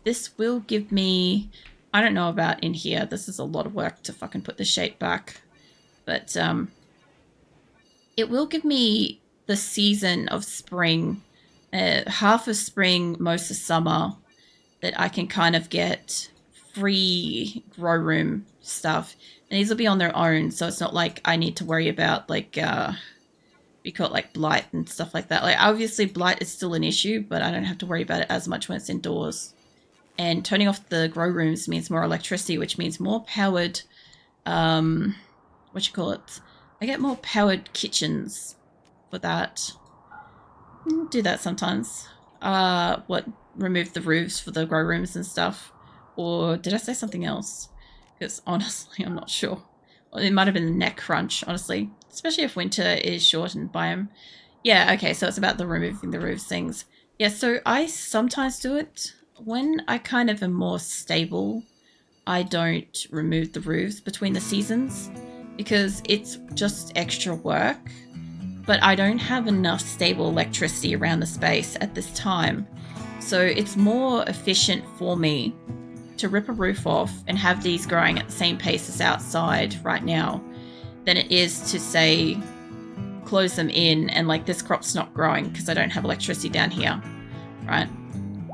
this will give me, I don't know about in here. This is a lot of work to fucking put the shape back. But it will give me the season of spring, half of spring, most of summer, that I can kind of get free grow room stuff. And these will be on their own, so it's not like I need to worry about like we call it like blight and stuff like that. Like obviously blight is still an issue, but I don't have to worry about it as much when it's indoors. And turning off the grow rooms means more electricity, which means more powered what you call it? I get more powered kitchens for that. Do that sometimes. Remove the roofs for the grow rooms and stuff. Or did I say something else? Because honestly, I'm not sure. It might have been the neck crunch, honestly. Especially if winter is shortened by them. Yeah, okay, so it's about the removing the roofs things. Yeah, so I sometimes do it. When I kind of am more stable, I don't remove the roofs between the seasons because it's just extra work. But I don't have enough stable electricity around the space at this time. So it's more efficient for me to rip a roof off and have these growing at the same pace as outside right now than it is to say close them in and like this crop's not growing because I don't have electricity down here, right?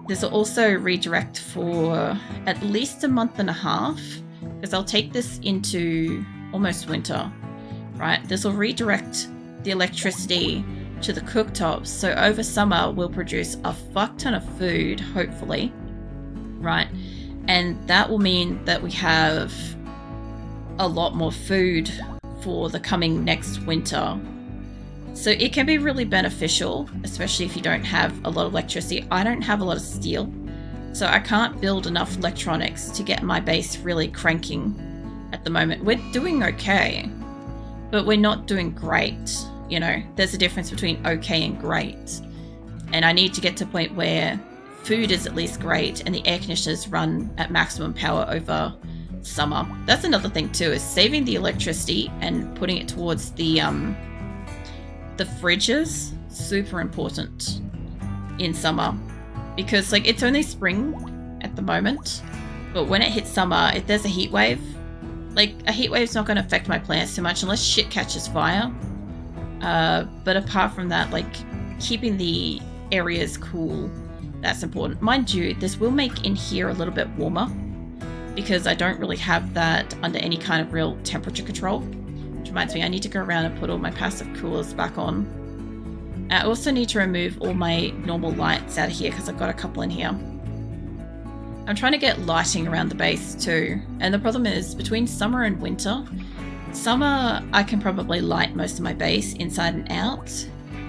This will also redirect for at least a month and a half because I'll take this into almost winter, right? This will redirect the electricity to the cooktops, so over summer we'll produce a fuck ton of food, hopefully, right? And that will mean that we have a lot more food for the coming next winter. So it can be really beneficial, especially if you don't have a lot of electricity. I don't have a lot of steel, so I can't build enough electronics to get my base really cranking at the moment. We're doing okay, but we're not doing great. You know, there's a difference between okay and great. And I need to get to a point where food is at least great and the air conditioners run at maximum power over summer. That's another thing too, is saving the electricity and putting it towards the fridges. Super important in summer because like it's only spring at the moment, but when it hits summer, if there's a heat wave, like a heat wave's not going to affect my plants too much unless shit catches fire. But apart from that, like keeping the areas cool, that's important. Mind you, this will make in here a little bit warmer because I don't really have that under any kind of real temperature control. Which reminds me, I need to go around and put all my passive coolers back on. I also need to remove all my normal lights out of here because I've got a couple in here. I'm trying to get lighting around the base too. And the problem is between summer and winter, summer I can probably light most of my base inside and out.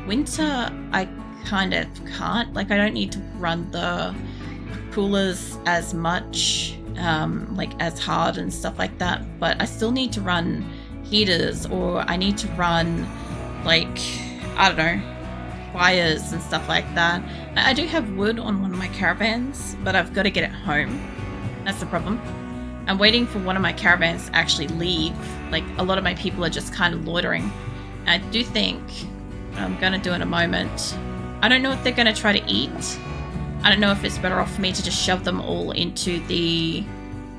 Winter I kind of can't. Like I don't need to run the coolers as much, like as hard and stuff like that, but I still need to run heaters, or I need to run like, I don't know, fires and stuff like that. I do have wood on one of my caravans, but I've got to get it home. That's the problem. I'm waiting for one of my caravans to actually leave. Like a lot of my people are just kind of loitering. I do think I'm going to do in a moment. I don't know if they're going to try to eat. I don't know if it's better off for me to just shove them all into the...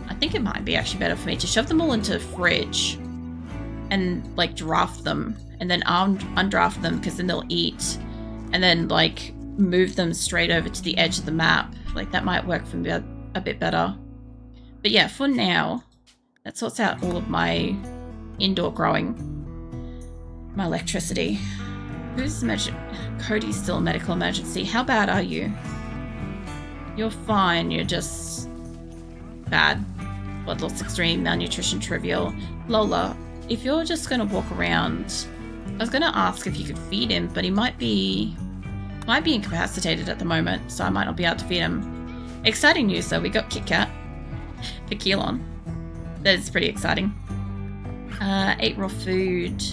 I think it might be actually better for me to shove them all into the fridge and like draft them and then undraft them because then they'll eat and then like move them straight over to the edge of the map. Like that might work for me a bit better. But yeah, for now, that sorts out all of my indoor growing. My electricity. Who's Cody's still a medical emergency. How bad are you? You're fine, you're just bad. Blood loss extreme, malnutrition trivial. Lola, if you're just gonna walk around, I was gonna ask if you could feed him, but he might be incapacitated at the moment, so I might not be able to feed him. Exciting news though, we got Kit Kat for Keelan. That is pretty exciting. 8 raw food,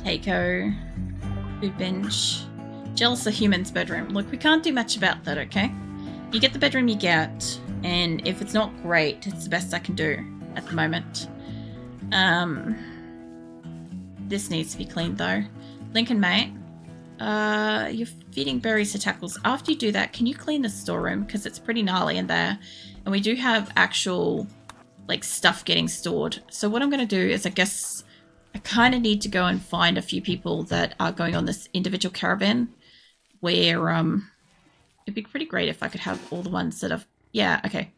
Keiko, food bench, jealous of human's bedroom. Look, we can't do much about that, okay? You get the bedroom you get, and if it's not great, it's the best I can do at the moment. This needs to be cleaned though. Lincoln, mate, You're feeding berries to tackles. After you do that, can you clean the storeroom? Because it's pretty gnarly in there. And we do have actual, like, stuff getting stored. So what I'm going to do is, I guess, I kind of need to go and find a few people that are going on this individual caravan. Where, it'd be pretty great if I could have all the ones that have... Yeah, okay.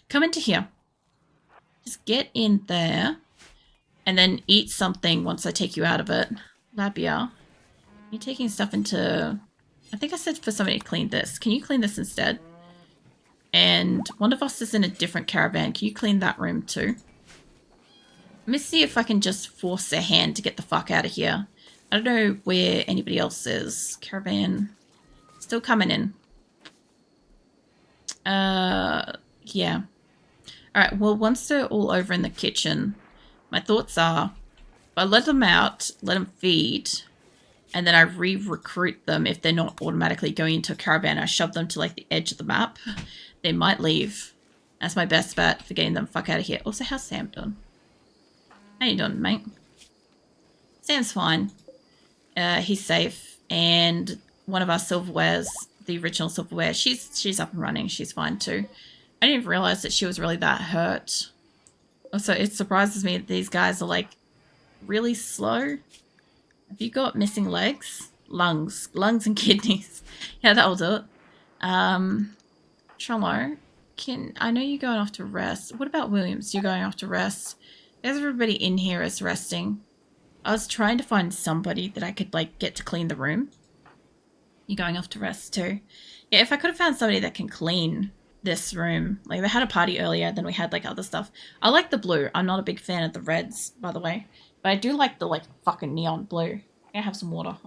Come into here. Just get in there. And then eat something once I take you out of it. Labia. You're taking stuff into... I think I said for somebody to clean this. Can you clean this instead? And one of us is in a different caravan. Can you clean that room too? Let me see if I can just force their hand to get the fuck out of here. I don't know where anybody else is. Caravan. Still coming in. Yeah. Alright, well, once they're all over in the kitchen, my thoughts are, I let them out, let them feed, and then I re-recruit them if they're not automatically going into a caravan. I shove them to, like, the edge of the map. They might leave. That's my best bet for getting them fuck out of here. Also, how's Sam doing? How you doing, mate? Sam's fine. He's safe. And one of our silverwares, the original silverware, she's up and running. She's fine too. I didn't even realize that she was really that hurt. Also, it surprises me that these guys are, like, really slow. Have you got missing legs? Lungs and kidneys. Yeah, that'll do it. Trello, I know you're going off to rest. What about Williams? You're going off to rest. Everybody in here is resting. I was trying to find somebody that I could, like, get to clean the room. You're going off to rest too. Yeah, if I could have found somebody that can clean this room. Like, they had a party earlier, then we had, like, other stuff. I like the blue. I'm not a big fan of the reds, by the way. But I do like the, like, fucking neon blue. I have some water.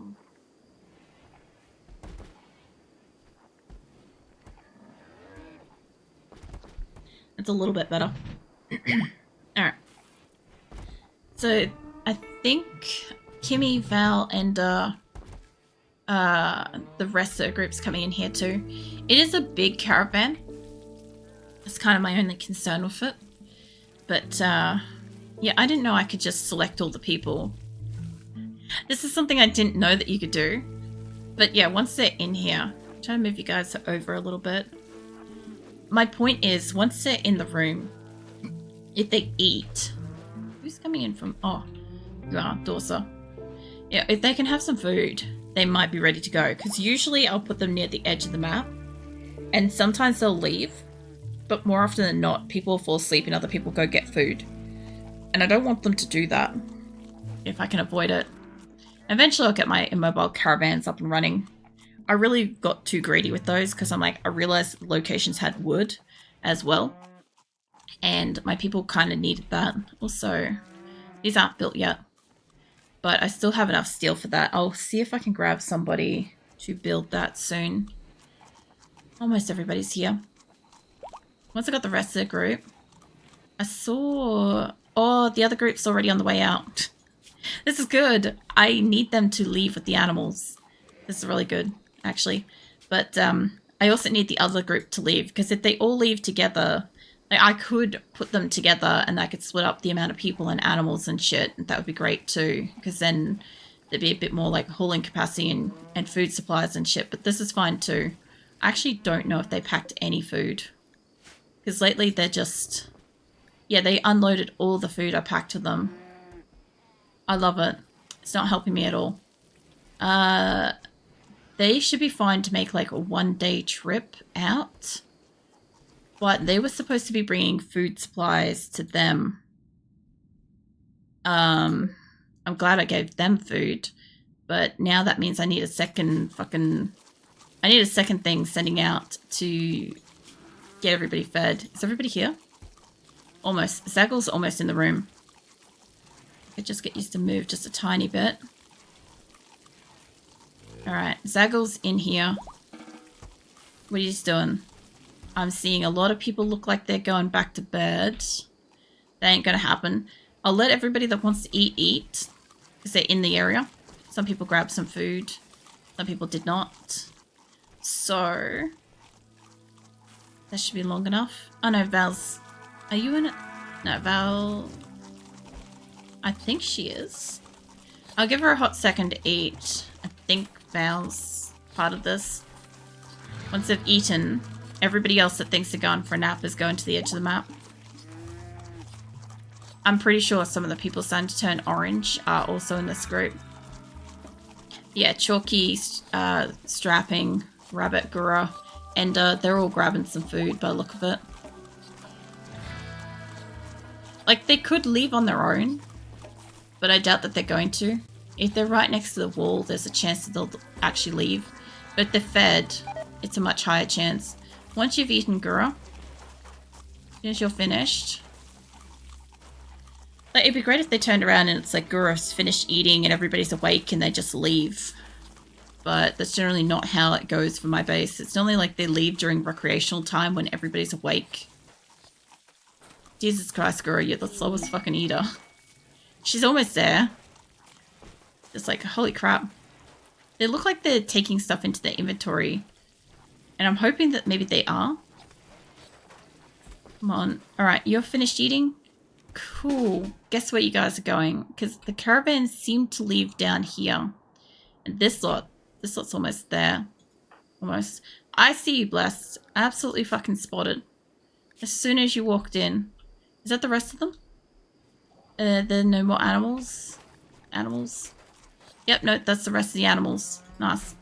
It's a little bit better. Alright. So, I think Kimmy, Val, and the rest of the group's coming in here too. It is a big caravan. That's kind of my only concern with it. But, yeah, I didn't know I could just select all the people. This is something I didn't know that you could do. But yeah, once they're in here, I'm trying to move you guys over a little bit. My point is, once they're in the room, if they eat... Who's coming in from... Oh, Dorsa. Yeah, if they can have some food, they might be ready to go. Because usually I'll put them near the edge of the map. And sometimes they'll leave. But more often than not, people will fall asleep and other people go get food. And I don't want them to do that. If I can avoid it. Eventually I'll get my immobile caravans up and running. I really got too greedy with those because I'm like, I realized locations had wood as well. And my people kind of needed that. Also, these aren't built yet. But I still have enough steel for that. I'll see if I can grab somebody to build that soon. Almost everybody's here. Once I got the rest of the group, I saw... Oh, the other group's already on the way out. This is good. I need them to leave with the animals. This is really good, actually. But I also need the other group to leave, because if they all leave together, like, I could put them together and I could split up the amount of people and animals and shit. That would be great too, because then there'd be a bit more like hauling capacity and food supplies and shit. But this is fine too. I actually don't know if they packed any food, because lately they're just... Yeah, they unloaded all the food I packed to them. I love it. It's not helping me at all. They should be fine to make like a one-day trip out. But they were supposed to be bringing food supplies to them. I'm glad I gave them food. But now that means I need a second fucking... I need a second thing sending out to get everybody fed. Is everybody here? Almost. Zaggle's almost in the room. I could just get used to move just a tiny bit. Alright, Zaggle's in here. What are you doing? I'm seeing a lot of people look like they're going back to bed. That ain't gonna happen. I'll let everybody that wants to eat, because they're in the area. Some people grabbed some food. Some people did not. So... that should be long enough. Oh no, Val's... Are you in it? No, Val... I think she is. I'll give her a hot second to eat. I think fowls part of this. Once they've eaten, everybody else that thinks they're going for a nap is going to the edge of the map. I'm pretty sure some of the people starting to turn orange are also in this group. Yeah, Chalky, Strapping, Rabbit, Gura, Ender, they're all grabbing some food by the look of it. Like, they could leave on their own, but I doubt that they're going to. If they're right next to the wall, there's a chance that they'll actually leave. But if they're fed, it's a much higher chance. Once you've eaten Gura, as soon as you're finished... Like, it'd be great if they turned around and it's like Gura's finished eating and everybody's awake and they just leave. But that's generally not how it goes for my base. It's normally like they leave during recreational time when everybody's awake. Jesus Christ, Gura, you're the slowest fucking eater. She's almost there. It's like, holy crap. They look like they're taking stuff into their inventory. And I'm hoping that maybe they are. Come on. Alright, you're finished eating? Cool. Guess where you guys are going? Because the caravans seem to leave down here. And this lot's almost there. Almost. I see you, Blessed. Absolutely fucking spotted. As soon as you walked in. Is that the rest of them? There are no more animals? Animals? Yep, no, that's the rest of the animals. Nice.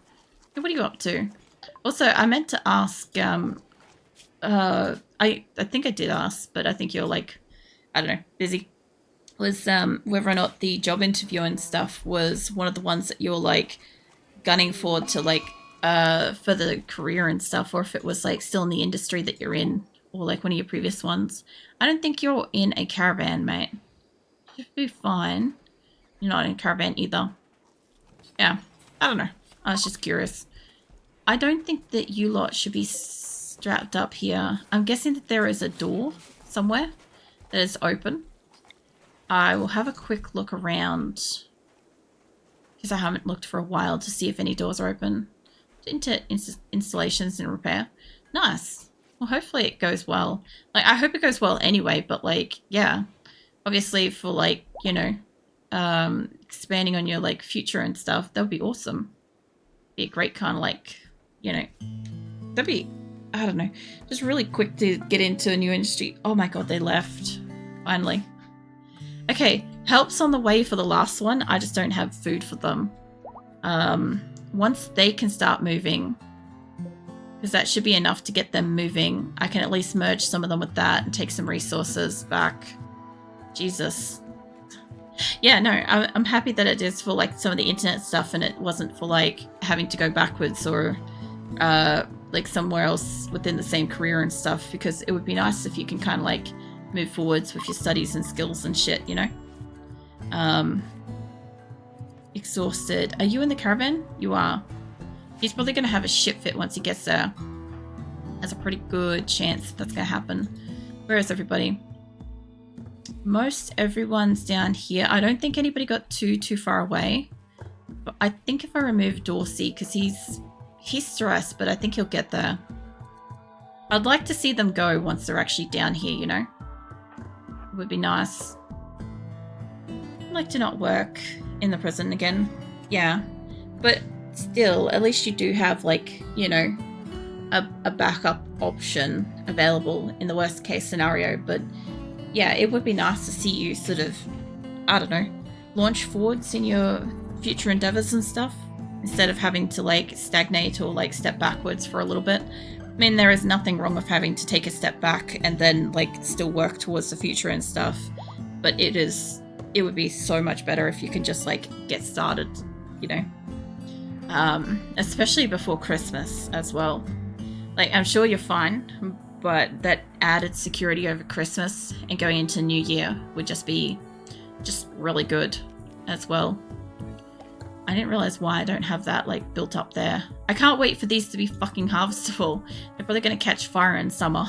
Hey, what are you up to? Also, I meant to ask, I think I did ask, but I think you're like, I don't know, busy. Was whether or not the job interview and stuff was one of the ones that you're like gunning for to like for the career and stuff, or if it was like still in the industry that you're in, or like one of your previous ones. I don't think you're in a caravan, mate. Should be fine. You're not in a caravan either. Yeah, I don't know. I was just curious. I don't think that you lot should be strapped up here. I'm guessing that there is a door somewhere that is open. I will have a quick look around because I haven't looked for a while to see if any doors are open. Into installations and repair. Nice. Well, hopefully it goes well. Like, I hope it goes well anyway, but like, yeah. Obviously for like, you know, expanding on your like future and stuff, that would be awesome. Be a great kind of like, you know, that'd be, I don't know, just really quick to get into a new industry. Oh my god, they left. Finally. Okay, help's on the way for the last one. I just don't have food for them. Once they can start moving, because that should be enough to get them moving, I can at least merge some of them with that and take some resources back. Jesus. Yeah, no, I'm happy that it is for like some of the internet stuff and it wasn't for like having to go backwards or like somewhere else within the same career and stuff, because it would be nice if you can kind of like move forwards with your studies and skills and shit, you know? Exhausted. Are you in the caravan? You are. He's probably going to have a shit fit once he gets there. There's a pretty good chance that's going to happen. Where is everybody? Most everyone's down here. I don't think anybody got too far away. But I think if I remove Dorsey, because he's stressed, but I think he'll get there. I'd like to see them go once they're actually down here, you know? It would be nice. I'd like to not work in the prison again. Yeah. But still, at least you do have, like, you know, a backup option available in the worst case scenario. But yeah, it would be nice to see you sort of, I don't know, launch forwards in your future endeavors and stuff, instead of having to like stagnate or like step backwards for a little bit. I mean, there is nothing wrong with having to take a step back and then like still work towards the future and stuff, but it would be so much better if you can just like get started, you know, especially before Christmas as well. Like, I'm sure you're fine, but that added security over Christmas and going into New Year would just be just really good as well. I didn't realize why I don't have that like built up there. I can't wait for these to be fucking harvestable. They're probably gonna catch fire in summer.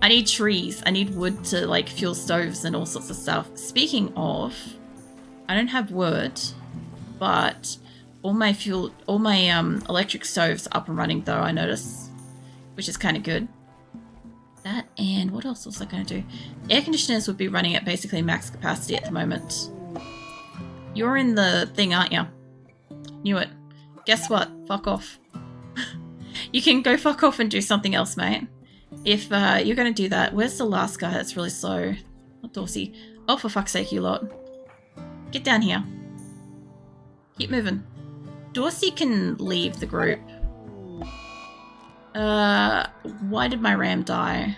I need trees. I need wood to like fuel stoves and all sorts of stuff. Speaking of, I don't have wood, but all my electric stoves up and running though, I notice, which is kind of good. That, and what else was I going to do? Air conditioners would be running at basically max capacity at the moment. You're in the thing, aren't you? Knew it. guess what? Fuck off. You can go fuck off and do something else, mate. If you're going to do that, where's the last guy that's really slow? Not Dorsey. Oh, for fuck's sake, you lot. Get down here. Keep moving. Dorsey can leave the group. Why did my ram die?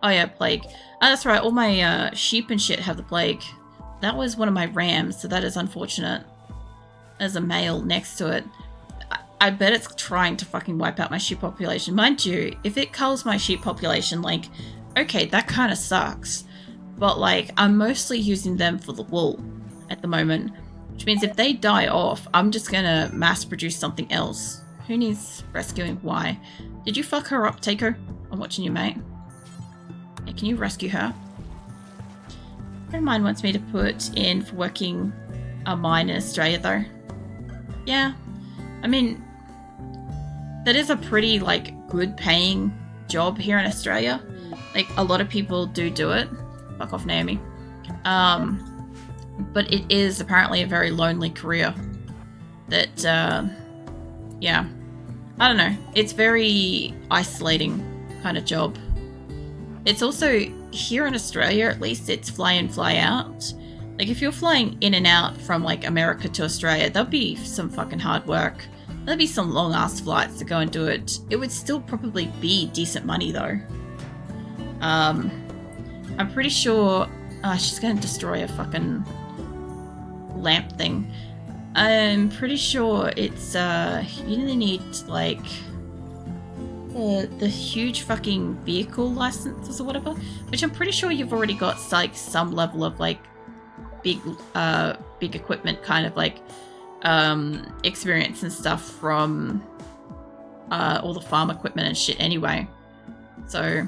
Oh yeah, plague. Oh, that's right, all my sheep and shit have the plague. That was one of my rams, so that is unfortunate. There's a male next to it. I bet it's trying to fucking wipe out my sheep population. Mind you, if it culls my sheep population, like, okay, that kind of sucks. But, like, I'm mostly using them for the wool at the moment. Which means if they die off, I'm just gonna mass produce something else. Who needs rescuing? Why? Did you fuck her up, Takeo? I'm watching you, mate. Hey, can you rescue her? A friend of mine wants me to put in for working a mine in Australia, though. Yeah. I mean, that is a pretty, like, good paying job here in Australia. Like, a lot of people do it. Fuck off, Naomi. But it is apparently a very lonely career. That, yeah. I don't know. It's very isolating kind of job. It's also, here in Australia, at least, it's fly in, fly out. Like, if you're flying in and out from, like, America to Australia, that'd be some fucking hard work. There'd be some long-ass flights to go and do it. It would still probably be decent money, though. I'm pretty sure... she's gonna destroy a fucking lamp thing. I'm pretty sure it's, you really need, like... the huge fucking vehicle licenses or whatever. Which I'm pretty sure you've already got, like, some level of, like, big equipment kind of, like... experience and stuff from all the farm equipment and shit anyway. So,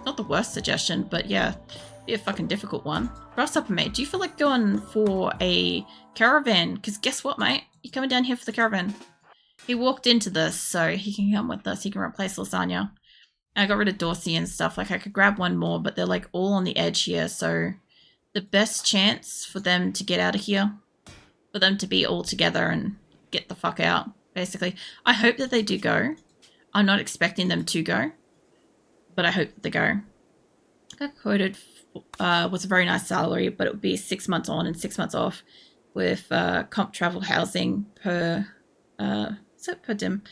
not the worst suggestion, but yeah, be a fucking difficult one. Grasshopper, mate, do you feel like going for a caravan? Because guess what, mate? You're coming down here for the caravan. He walked into this, so he can come with us. He can replace Lasagna. I got rid of Dorsey and stuff. Like, I could grab one more, but they're, like, all on the edge here, so the best chance for them to get out of here, for them to be all together and get the fuck out, basically. I hope that they do go. I'm not expecting them to go, but I hope that they go. I got quoted, was a very nice salary, but it would be 6 months on and 6 months off with comp travel housing per, is it per dim?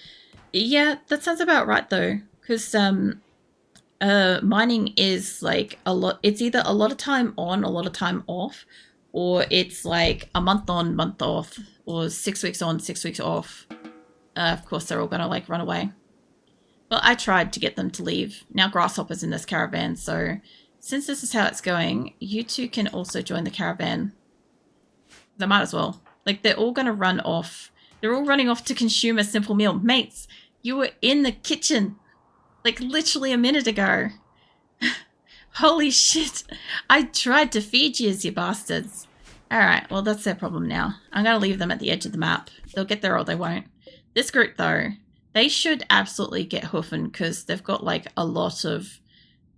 Yeah, that sounds about right though, because mining is like a lot, it's either a lot of time on, a lot of time off, or it's like a month on, month off, or 6 weeks on, 6 weeks off. Of course, they're all going to like run away. But I tried to get them to leave. Now Grasshopper's in this caravan, so since this is how it's going, you two can also join the caravan. They might as well. Like, they're all going to run off. They're all running off to consume a simple meal. Mates, you were in the kitchen, like, literally a minute ago. Holy shit. I tried to feed you, you bastards. Alright, well, that's their problem now. I'm going to leave them at the edge of the map. They'll get there or they won't. This group, though, they should absolutely get hoofing because they've got, like, a lot of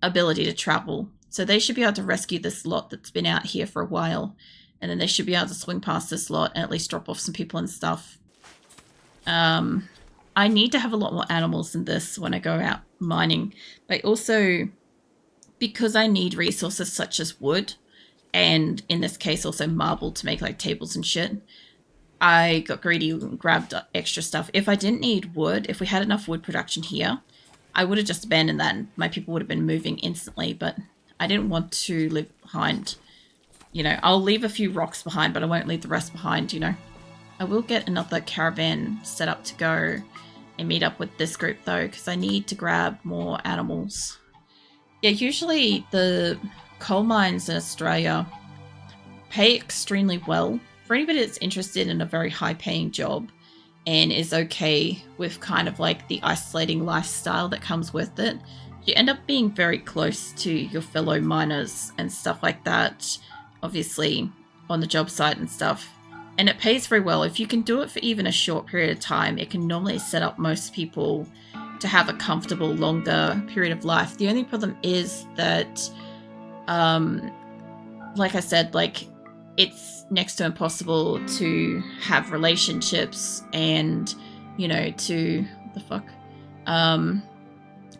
ability to travel. So they should be able to rescue this lot that's been out here for a while. And then they should be able to swing past this lot and at least drop off some people and stuff. I need to have a lot more animals than this when I go out mining. But also, because I need resources such as wood, and in this case also marble to make like tables and shit, I got greedy and grabbed extra stuff. If I didn't need wood, if we had enough wood production here, I would have just abandoned that and my people would have been moving instantly, but I didn't want to leave behind. You know, I'll leave a few rocks behind, but I won't leave the rest behind, you know. I will get another caravan set up to go and meet up with this group though, because I need to grab more animals. Yeah, usually the coal mines in Australia pay extremely well. For anybody that's interested in a very high paying job and is okay with kind of like the isolating lifestyle that comes with it, you end up being very close to your fellow miners and stuff like that, obviously on the job site and stuff. And it pays very well. If you can do it for even a short period of time, it can normally set up most people to have a comfortable, longer period of life. The only problem is that, like I said, like, it's next to impossible to have relationships and you know, to what the fuck,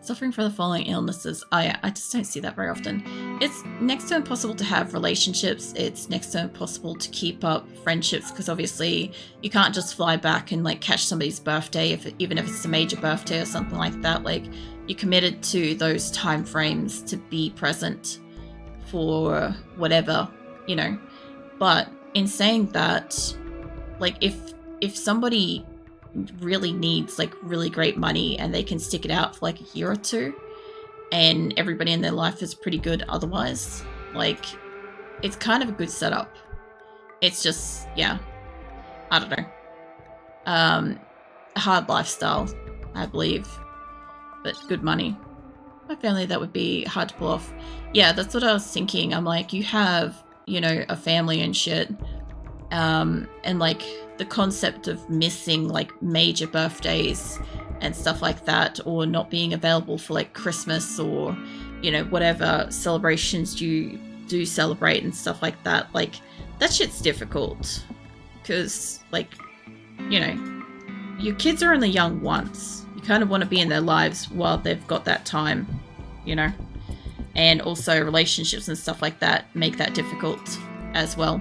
suffering from the following illnesses. I just don't see that very often. It's next to impossible to have relationships. It's next to impossible to keep up friendships, because obviously you can't just fly back and like catch somebody's birthday, even if it's a major birthday or something like that. Like, you're committed to those time frames to be present for whatever, you know. But in saying that, like, if somebody really needs like really great money and they can stick it out for like a year or two and everybody in their life is pretty good otherwise, like, it's kind of a good setup. It's just, yeah, I don't know, a hard lifestyle, I believe, but good money. My family, that would be hard to pull off. Yeah, that's what I was thinking. I'm like, you have, you know, a family and shit, and like the concept of missing like major birthdays and stuff like that, or not being available for like Christmas or, you know, whatever celebrations you do celebrate and stuff like that, like, that shit's difficult, because, like, you know, your kids are only young once. You kind of want to be in their lives while they've got that time, you know. And also relationships and stuff like that make that difficult as well.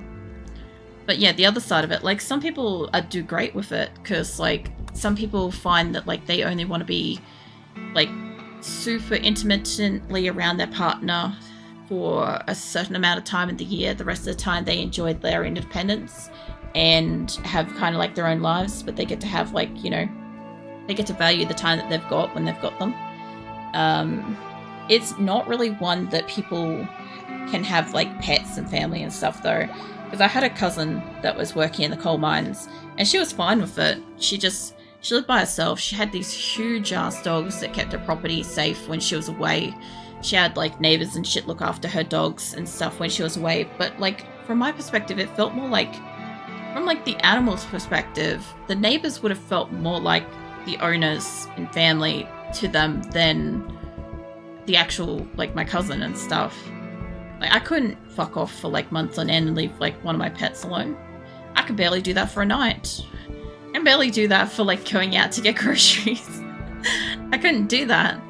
But yeah, the other side of it, like, some people do great with it, because like some people find that like they only want to be like super intermittently around their partner for a certain amount of time in the year. The rest of the time they enjoy their independence and have kind of like their own lives, but they get to have like, you know, they get to value the time that they've got when they've got them. It's not really one that people can have like pets and family and stuff though, because I had a cousin that was working in the coal mines and she was fine with it. She lived by herself. She had these huge ass dogs that kept her property safe when she was away. She had like neighbors and shit look after her dogs and stuff when she was away. But like, from my perspective, it felt more like, from like the animals' perspective, the neighbors would have felt more like the owners and family to them than the actual, like, my cousin and stuff. Like, I couldn't fuck off for like months on end and leave like one of my pets alone. I could barely do that for a night. I can barely do that for like going out to get groceries. I couldn't do that.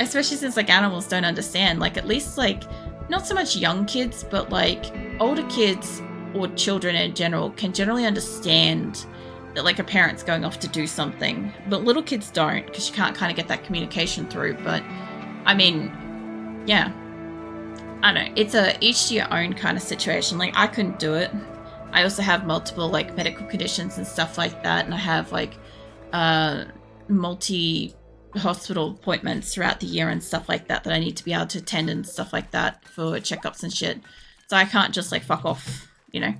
Especially since like animals don't understand. Like, at least like, not so much young kids, but like older kids or children in general can generally understand that like a parent's going off to do something, but little kids don't, because you can't kind of get that communication through. But I mean, yeah, I don't know, it's a each to your own kind of situation. Like, I couldn't do it. I also have multiple like medical conditions and stuff like that, and I have like multi hospital appointments throughout the year and stuff like that I need to be able to attend and stuff like that for checkups and shit. So I can't just like fuck off, you know.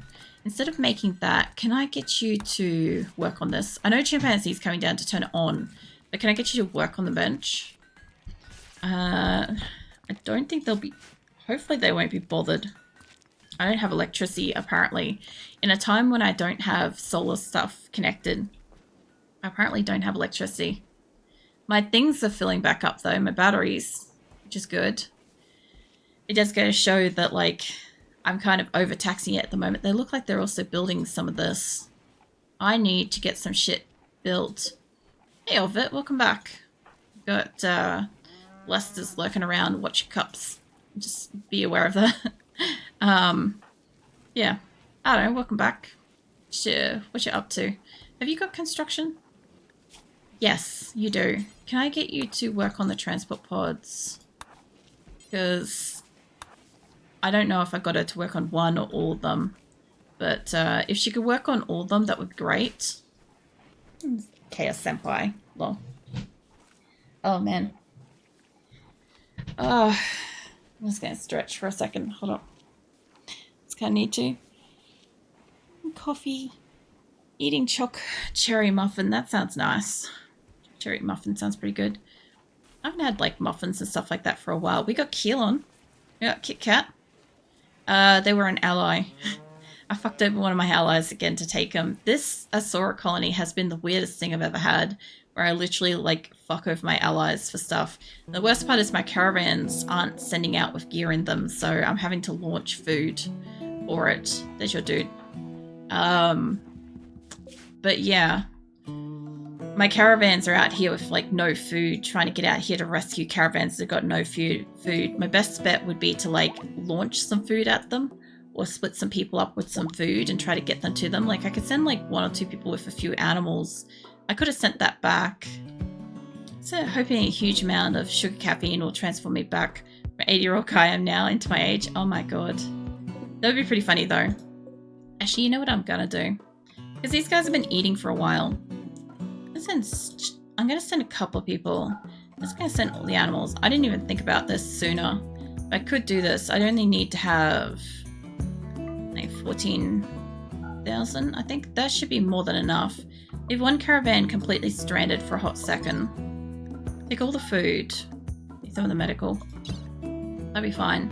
Instead of making that, can I get you to work on this? I know Chimpanzee's coming down to turn it on, but can I get you to work on the bench? I don't think they'll be... Hopefully they won't be bothered. I don't have electricity, apparently. In a time when I don't have solar stuff connected, I apparently don't have electricity. My things are filling back up, though. My batteries, which is good. It does go to show that, like, I'm kind of overtaxing it at the moment. They look like they're also building some of this. I need to get some shit built. Hey, Orvit, welcome back. Got Lester's lurking around. Watch your cups. Just be aware of that. Yeah. I don't know. Welcome back. What you up to? Have you got construction? Yes, you do. Can I get you to work on the transport pods? Because I don't know if I got her to work on one or all of them. But if she could work on all of them, that would be great. Chaos Senpai. Lol. Oh, man. I'm just going to stretch for a second. Hold on. Just kind of need to. Coffee. Eating cherry muffin. That sounds nice. Cherry muffin sounds pretty good. I haven't had like muffins and stuff like that for a while. We got Keelon. We got Kit Kat. They were an ally. I fucked over one of my allies again to take them. This Asora colony has been the weirdest thing I've ever had, where I literally like fuck over my allies for stuff. And the worst part is my caravans aren't sending out with gear in them, so I'm having to launch food for it. There's your dude. But yeah, my caravans are out here with like no food, trying to get out here to rescue caravans that got no food. My best bet would be to like launch some food at them or split some people up with some food and try to get them to them. Like I could send like 1 or 2 people with a few animals. I could have sent that back. So hoping a huge amount of sugar caffeine will transform me back from 80-year-old guy I am now into my age. Oh my god. That would be pretty funny though. Actually, you know what I'm gonna do? Because these guys have been eating for a while. I'm gonna send a couple of people. I'm just gonna send all the animals. I didn't even think about this sooner. I could do this. I'd only need to have like 14,000. I think that should be more than enough. Leave one caravan completely stranded for a hot second. Take all the food. Take some of the medical. That'd be fine.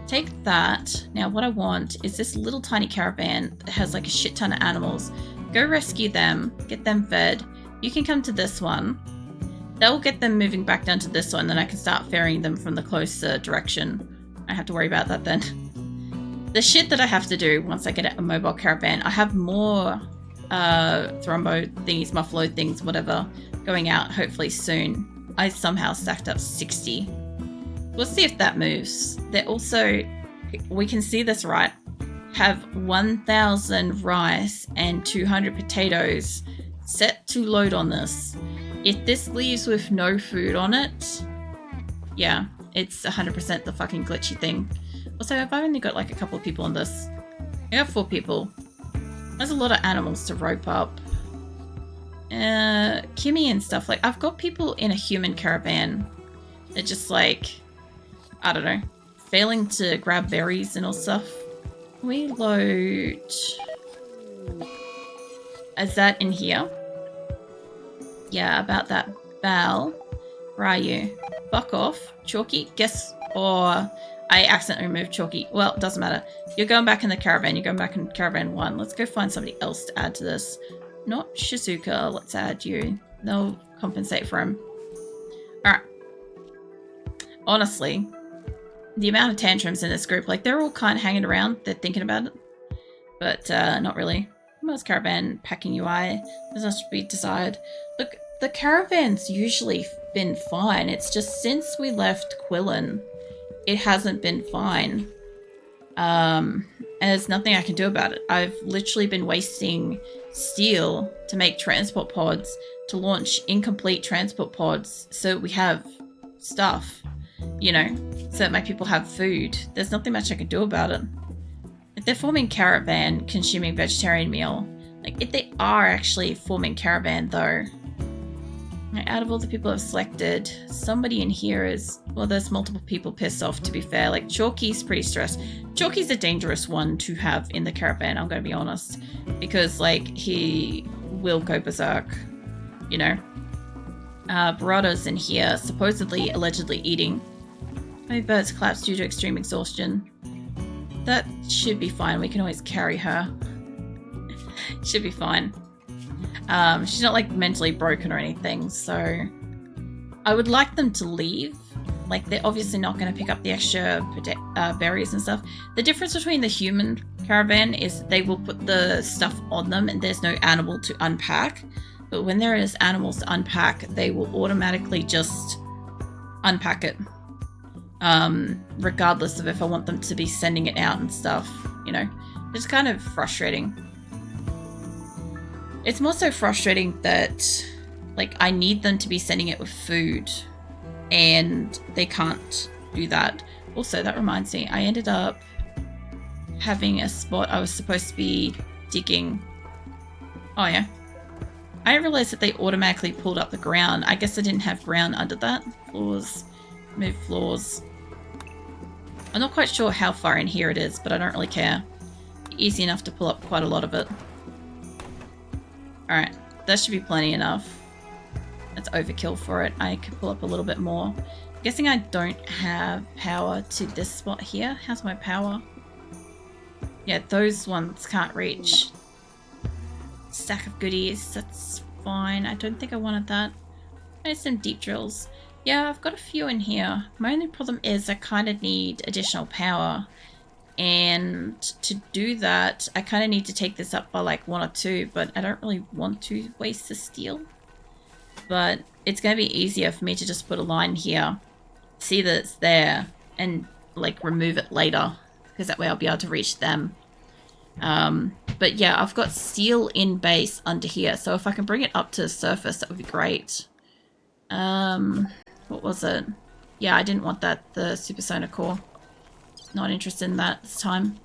Take that. Now what I want is this little tiny caravan that has like a shit ton of animals. Go rescue them. Get them fed. You can come to this one. That will get them moving back down to this one. Then I can start ferrying them from the closer direction. I don't have to worry about that then. The shit that I have to do once I get a mobile caravan, I have more thrombo thingies, muffalo things, whatever, going out hopefully soon. I somehow stacked up 60. We'll see if that moves. They're also, we can see this right, have 1,000 rice and 200 potatoes set to load on this. If this leaves with no food on it, yeah, it's 100% the fucking glitchy thing. Also, I've only got like a couple of people on this. I got 4 people. There's a lot of animals to rope up. Kimmy and stuff. Like, I've got people in a human caravan. They're just like, I don't know, failing to grab berries and all stuff. We load... Is that in here? Yeah, about that. Val, where are you? Fuck off. Chalky? Guess... Or... I accidentally removed Chalky. Well, it doesn't matter. You're going back in the caravan. You're going back in caravan 1. Let's go find somebody else to add to this. Not Shizuka. Let's add you. They'll compensate for him. Alright. Honestly, the amount of tantrums in this group, like, they're all kind of hanging around. They're thinking about it. But, not really. Most caravan packing UI. There's not to be desired. Look, the caravan's usually been fine. It's just since we left Quillen, it hasn't been fine. And there's nothing I can do about it. I've literally been wasting steel to make transport pods, to launch incomplete transport pods so we have stuff, you know, so that my people have food. There's nothing much I can do about it. If they're forming caravan, consuming vegetarian meal, like if they are actually forming caravan though, out of all the people I've selected, somebody in here is, well, there's multiple people pissed off, to be fair. Like, Chalky's pretty stressed. Chalky's a dangerous one to have in the caravan, I'm going to be honest. Because, like, he will go berserk, you know. Barada's in here, supposedly, allegedly eating. Maybe birds collapsed due to extreme exhaustion. That should be fine. We can always carry her. Should be fine. She's not like mentally broken or anything, so I would like them to leave. Like, they're obviously not going to pick up the extra berries and stuff. The difference between the human caravan is they will put the stuff on them and there's no animal to unpack. But when there is animals to unpack, they will automatically just unpack it. Regardless of if I want them to be sending it out and stuff, you know. It's kind of frustrating. It's more so frustrating that, like, I need them to be sending it with food, and they can't do that. Also, that reminds me, I ended up having a spot I was supposed to be digging. Oh, yeah. I didn't realize that they automatically pulled up the ground. I guess I didn't have ground under that. Floors. Move floors. I'm not quite sure how far in here it is, but I don't really care. Easy enough to pull up quite a lot of it. Alright, that should be plenty enough. That's overkill for it. I could pull up a little bit more. I'm guessing I don't have power to this spot here. How's my power? Yeah, those ones can't reach. Stack of goodies, that's fine. I don't think I wanted that. There's some deep drills. Yeah, I've got a few in here. My only problem is I kind of need additional power. And to do that, I kind of need to take this up by like 1 or 2, but I don't really want to waste the steel. but it's going to be easier for me to just put a line here, see that it's there, and like remove it later, because that way I'll be able to reach them. But yeah, I've got steel in base under here, so if I can bring it up to the surface, that would be great. What was it? Yeah, I didn't want that, the supersonic core. Not interested in that this time.